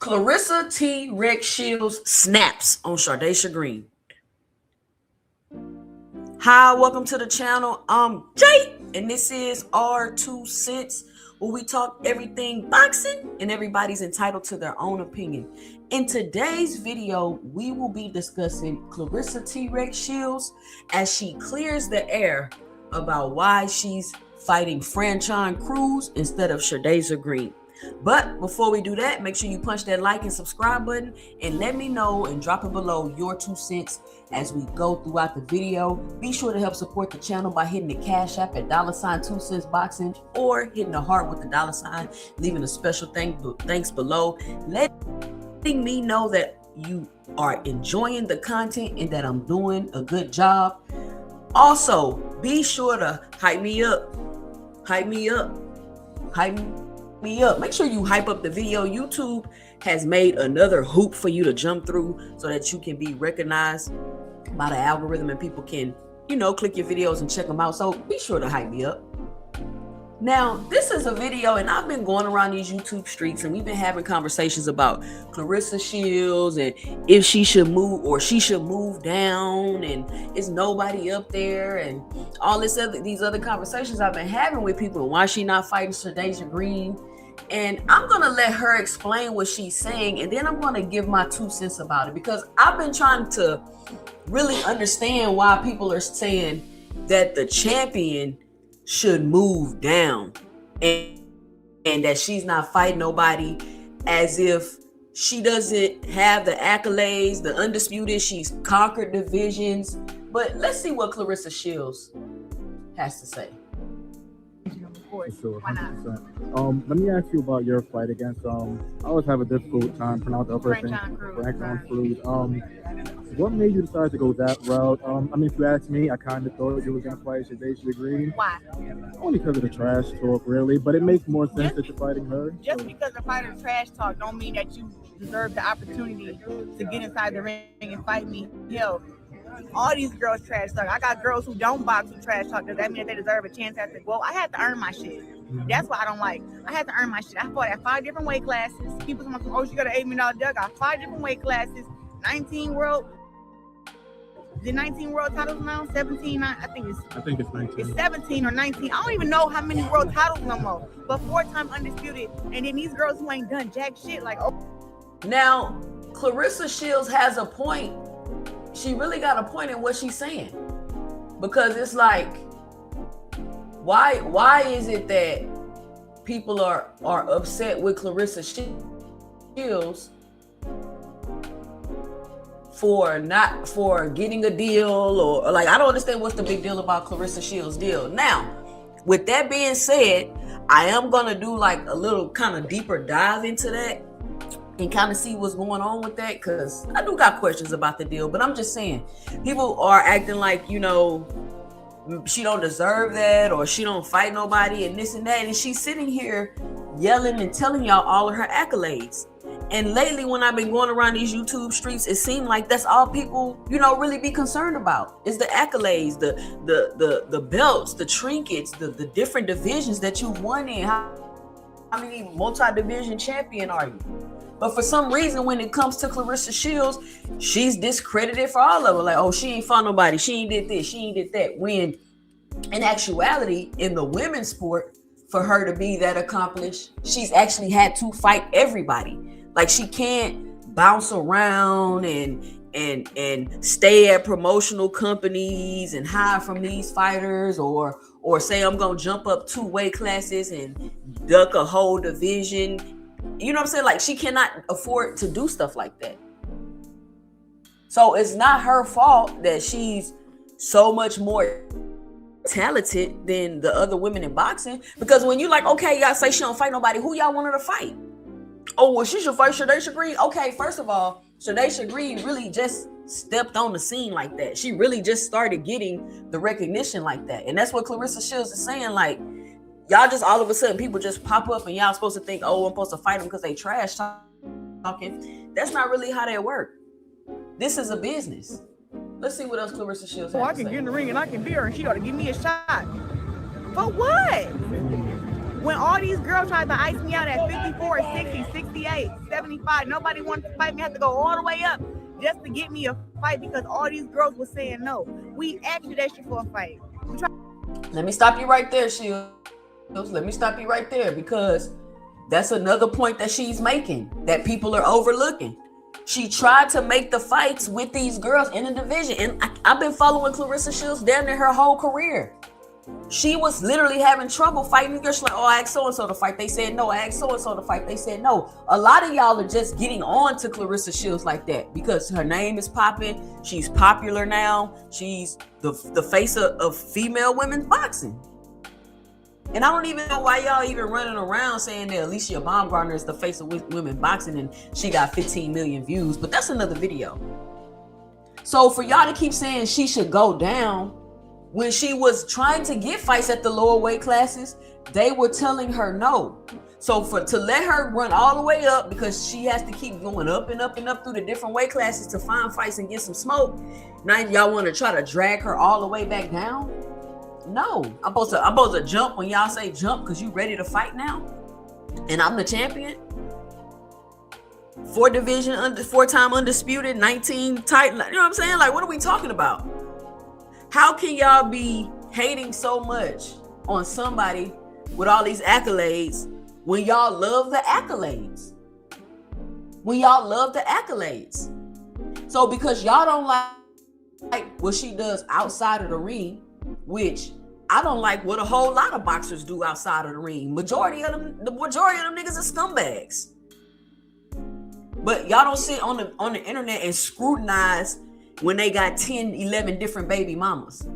Claressa Shields snaps on Shadasia Green. Hi, welcome to the channel. I'm Jay, and this is our 2 cents, where we talk everything boxing, and everybody's entitled to their own opinion. In today's video, we will be discussing Claressa Shields as she clears the air about why she's fighting Franchon Cruz instead of Shadasia Green. But before we do that, make sure you punch that like and subscribe button and let me know and drop it below your 2 cents as we go throughout the video. Be sure to help support the channel by hitting the Cash App at $2 cents boxing or hitting the heart with the $, leaving a special thanks below, letting me know that you are enjoying the content and that I'm doing a good job. Also, be sure to hype me up. Make sure you hype up the video. YouTube has made another hoop for you to jump through so that you can be recognized by the algorithm and people can, click your videos and check them out. So be sure to hype me up. Now, this is a video, and I've been going around these YouTube streets and we've been having conversations about Claressa Shields and if she should move or she should move down and is nobody up there and all these other conversations I've been having with people and why she not fighting Shadasia Green. And I'm going to let her explain what she's saying, and then I'm going to give my 2 cents about it, because I've been trying to really understand why people are saying that the champion should move down and that she's not fighting nobody, as if she doesn't have the accolades, the undisputed, she's conquered divisions. But let's see what Claressa Shields has to say. Sure, 100%. Let me ask you about your fight against I always have a difficult time pronouncing the first name, Franchon Cruz. What made you decide to go that route? I mean, if you ask me, I kind of thought you were going to fight Shadasia Green. Why? Only because of the trash talk, really. But it makes more sense that you're fighting her. Just because the fighter trash talk don't mean that you deserve the opportunity to get inside the ring and fight me. Hell, all these girls trash talk. I got girls who don't box with trash talk. Does that mean that they deserve a chance at the well? I had to earn my shit. That's what I don't like. I had to earn my shit. I fought at 5 different weight classes. People say, oh, she got an $8 million deal. I got 5 different weight classes, 19 world. Is it 19 world titles now? 17? I think it's 19. It's 17 or 19. I don't even know how many world titles no more. But 4-time undisputed. And then these girls who ain't done jack shit, like, oh. Now, Claressa Shields has a point. She really got a point in what she's saying, because it's like, why is it that people are upset with Claressa Shields for getting a deal, or like, I don't understand what's the big deal about Claressa Shields' deal. Now, with that being said, I am gonna do like a little kind of deeper dive into that and kind of see what's going on with that, because I do got questions about the deal. But I'm just saying, people are acting like, she don't deserve that, or she don't fight nobody and this and that, and she's sitting here yelling and telling y'all all of her accolades. And lately, when I've been going around these YouTube streets, it seemed like that's all people, really be concerned about is the accolades, the belts, the trinkets, the different divisions that you won in. How many multi-division champion are you? But for some reason, when it comes to Claressa Shields, she's discredited for all of it. Like, oh, she ain't fought nobody. She ain't did this. She ain't did that. When in actuality, in the women's sport, for her to be that accomplished, she's actually had to fight everybody. Like, she can't bounce around and stay at promotional companies and hide from these fighters, or say I'm gonna jump up 2 weight classes and duck a whole division. You know what I'm saying? Like, she cannot afford to do stuff like that. So it's not her fault that she's so much more talented than the other women in boxing. Because when you like, okay, y'all say she don't fight nobody, who y'all want her to fight? Oh, well, she should fight Shadasia Green. Okay, first of all, Shadasia Green really just stepped on the scene like that. She really just started getting the recognition like that. And that's what Claressa Shields is saying. Like, y'all just all of a sudden, people just pop up and y'all supposed to think, oh, I'm supposed to fight them because they trash talking. That's not really how that works. This is a business. Let's see what else Claressa Shields has to say. I can get in the ring and I can beat her and she ought to give me a shot. For what? When all these girls tried to ice me out at 54, 60, 68, 75, nobody wanted to fight me. I had to go all the way up just to get me a fight because all these girls were saying no. We asked Shadasia for a fight. Let me stop you right there, Shields. Let me stop you right there because that's another point that she's making that people are overlooking. She tried to make the fights with these girls in the division. And I've been following Claressa Shields down there her whole career. She was literally having trouble fighting girls. She's like, oh, I asked so-and-so to fight. They said no. I asked so-and-so to fight. They said no. A lot of y'all are just getting on to Claressa Shields like that because her name is popping. She's popular now. She's the face of female women's boxing. And I don't even know why y'all even running around saying that Alicia Baumgartner is the face of women boxing and she got 15 million views, but that's another video. So for y'all to keep saying she should go down when she was trying to get fights at the lower weight classes, they were telling her no. So to let her run all the way up because she has to keep going up and up and up through the different weight classes to find fights and get some smoke. Now y'all want to try to drag her all the way back down? No, I'm supposed to jump when y'all say jump because you ready to fight now, and I'm the champion. 4-time undisputed, 19 title. You know what I'm saying? Like, what are we talking about? How can y'all be hating so much on somebody with all these accolades when y'all love the accolades? When y'all love the accolades. So because y'all don't like what she does outside of the ring, which I don't like what a whole lot of boxers do outside of the ring. The majority of them niggas are scumbags. But y'all don't sit on the internet and scrutinize when they got 10, 11 different baby mamas.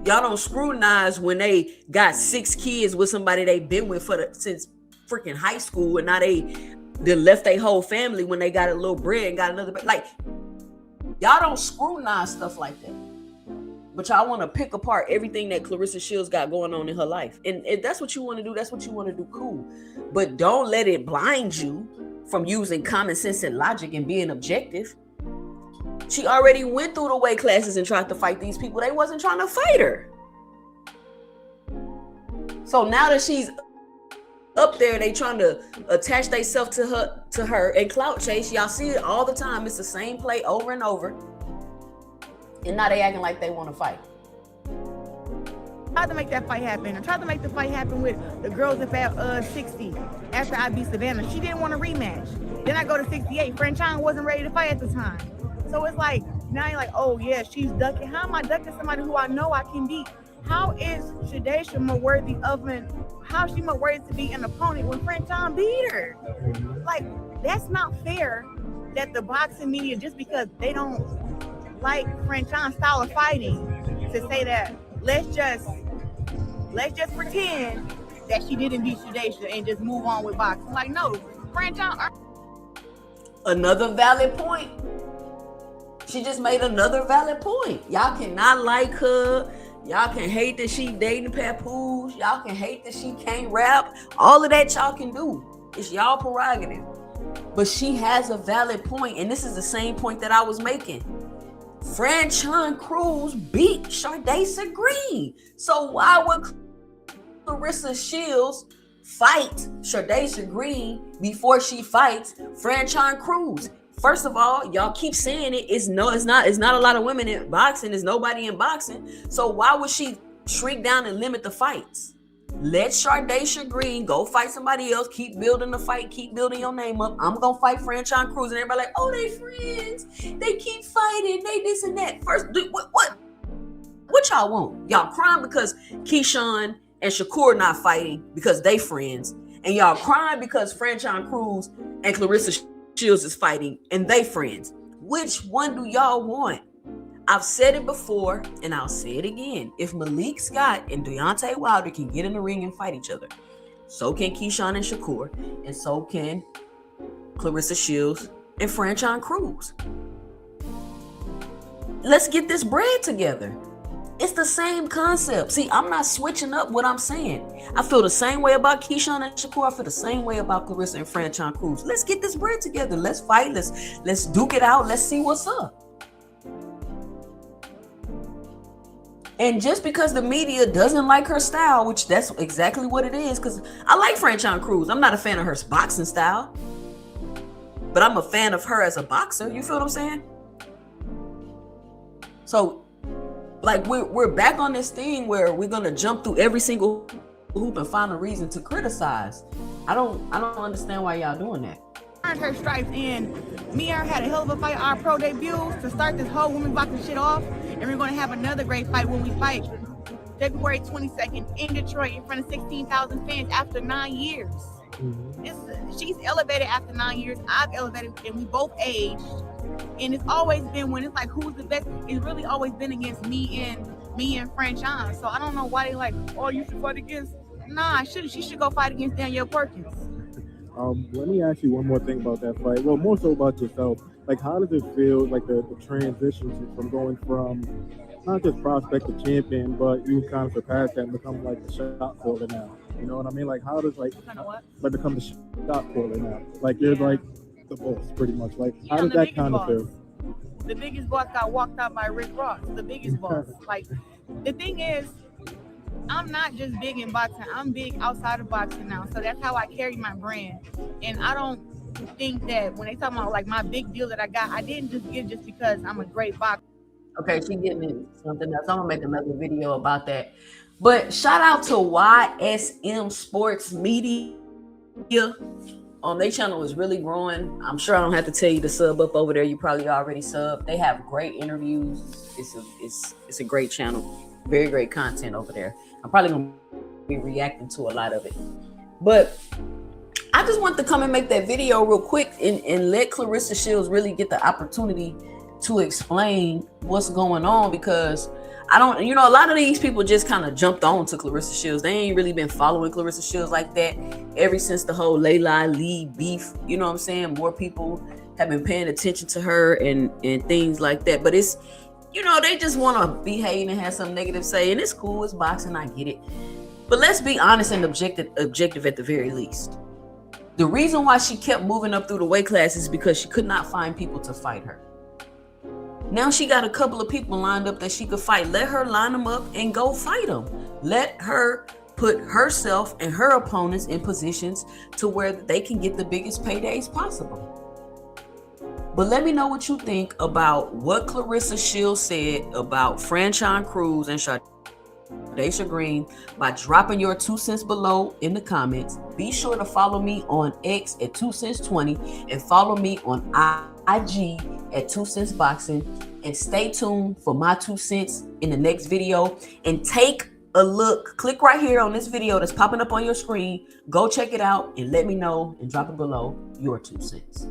Y'all don't scrutinize when they got 6 kids with somebody they been with since freaking high school, and now they left their whole family when they got a little bread and got another. Like, y'all don't scrutinize stuff like that. But y'all want to pick apart everything that Claressa Shields got going on in her life. And if that's what you want to do, that's what you want to do, cool. But don't let it blind you from using common sense and logic and being objective. She already went through the weight classes and tried to fight these people. They wasn't trying to fight her. So now that she's up there, they trying to attach themselves to her and clout chase. Y'all see it all the time. It's the same play over and over. And now they acting like they want to fight. I tried to make that fight happen. I tried to make the fight happen with the girls at 60 after I beat Savannah. She didn't want a rematch. Then I go to 68. Franchon wasn't ready to fight at the time. So it's like, now you're like, oh yeah, she's ducking. How am I ducking somebody who I know I can beat? How is Shadasia more worthy how is she more worthy to be an opponent when Franchon beat her? Like, that's not fair that the boxing media, just because they don't like Franchon's style of fighting, to say that let's just pretend that she didn't beat Shadasia and just move on with boxing. Like, no, Franchon. Another valid point. She just made another valid point. Y'all cannot like her. Y'all can hate that she dating papoose. Y'all can hate that she can't rap. All of that y'all can do. It's y'all prerogative. But she has a valid point, and this is the same point that I was making. Franchon Cruz beat Shadasia Green. So why would Claressa Shields fight Shadasia Green before she fights Franchon Cruz? First of all, y'all keep saying it. It's not a lot of women in boxing. There's nobody in boxing. So why would she shrink down and limit the fights? Let Shadasia Green go fight somebody else. Keep building the fight. Keep building your name up. I'm going to fight Franchon Cruz. And everybody like, oh, they friends. They keep fighting. They this and that. First, what y'all want? Y'all crying because Keyshawn and Shakur not fighting because they friends. And y'all crying because Franchon Cruz and Claressa Shields is fighting and they friends. Which one do y'all want? I've said it before and I'll say it again. If Malik Scott and Deontay Wilder can get in the ring and fight each other, so can Keyshawn and Shakur, and so can Claressa Shields and Franchon Cruz. Let's get this bread together. It's the same concept. See, I'm not switching up what I'm saying. I feel the same way about Keyshawn and Shakur. I feel the same way about Claressa and Franchon Cruz. Let's get this bread together. Let's fight. Let's duke it out. Let's see what's up. And just because the media doesn't like her style, which that's exactly what it is, because I like Franchon Cruz. I'm not a fan of her boxing style, but I'm a fan of her as a boxer. You feel what I'm saying? So, like, we're back on this thing where we're gonna jump through every single hoop and find a reason to criticize. I don't understand why y'all doing that. Earned her stripes, and me and her had a hell of a fight our pro debut to start this whole women boxing shit off, and we're gonna have another great fight when we fight February 22nd in Detroit in front of 16,000 fans after 9 years. She's elevated after 9 years. I've elevated, and we both aged. And it's always been, when it's like who's the best, it's really always been against me and Franchon. So I don't know why they like, oh, you should fight against. Nah, she should go fight against Danielle Perkins. Let me ask you one more thing about that fight. Well, more so about yourself. Like, how does it feel, like the transition from going from not just prospect to champion, but you kind of surpassed that and become like the shot caller now? You know what I mean? Like, how does like become the shot caller now? Like, you're like the boss, pretty much. Like, how does that kind of feel? The biggest boss got walked out by Rick Ross. The biggest boss. Like, the thing is, I'm not just big in boxing. I'm big outside of boxing now. So that's how I carry my brand. And I don't think that when they talk about like my big deal that I got, I didn't just get just because I'm a great boxer. Okay, she getting into something else. I'm gonna make another video about that. But shout out to YSM Sports Media. Their channel is really growing. I'm sure I don't have to tell you to sub up over there. You probably already subbed. They have great interviews. It's a great channel. Very great content over there. I'm probably gonna be reacting to a lot of it. But I just want to come and make that video real quick and let Claressa Shields really get the opportunity to explain what's going on, because I don't, a lot of these people just kind of jumped on to Claressa Shields. They ain't really been following Claressa Shields like that ever since the whole Layla Lee beef. You know what I'm saying? More people have been paying attention to her and things like that. But it's, they just want to behave and have some negative say, and it's cool. It's boxing. I get it. But let's be honest and objective at the very least. The reason why she kept moving up through the weight class is because she could not find people to fight her. Now she got a couple of people lined up that she could fight. Let her line them up and go fight them. Let her put herself and her opponents in positions to where they can get the biggest paydays possible. But let me know what you think about what Claressa Shields said about Franchon Cruz and Shadasia Green by dropping your 2 cents below in the comments. Be sure to follow me on X at 2 cents 20 and follow me on IG at 2 cents boxing, and stay tuned for my 2 cents in the next video. And take a look, click right here on this video that's popping up on your screen. Go check it out and let me know and drop it below your 2 cents.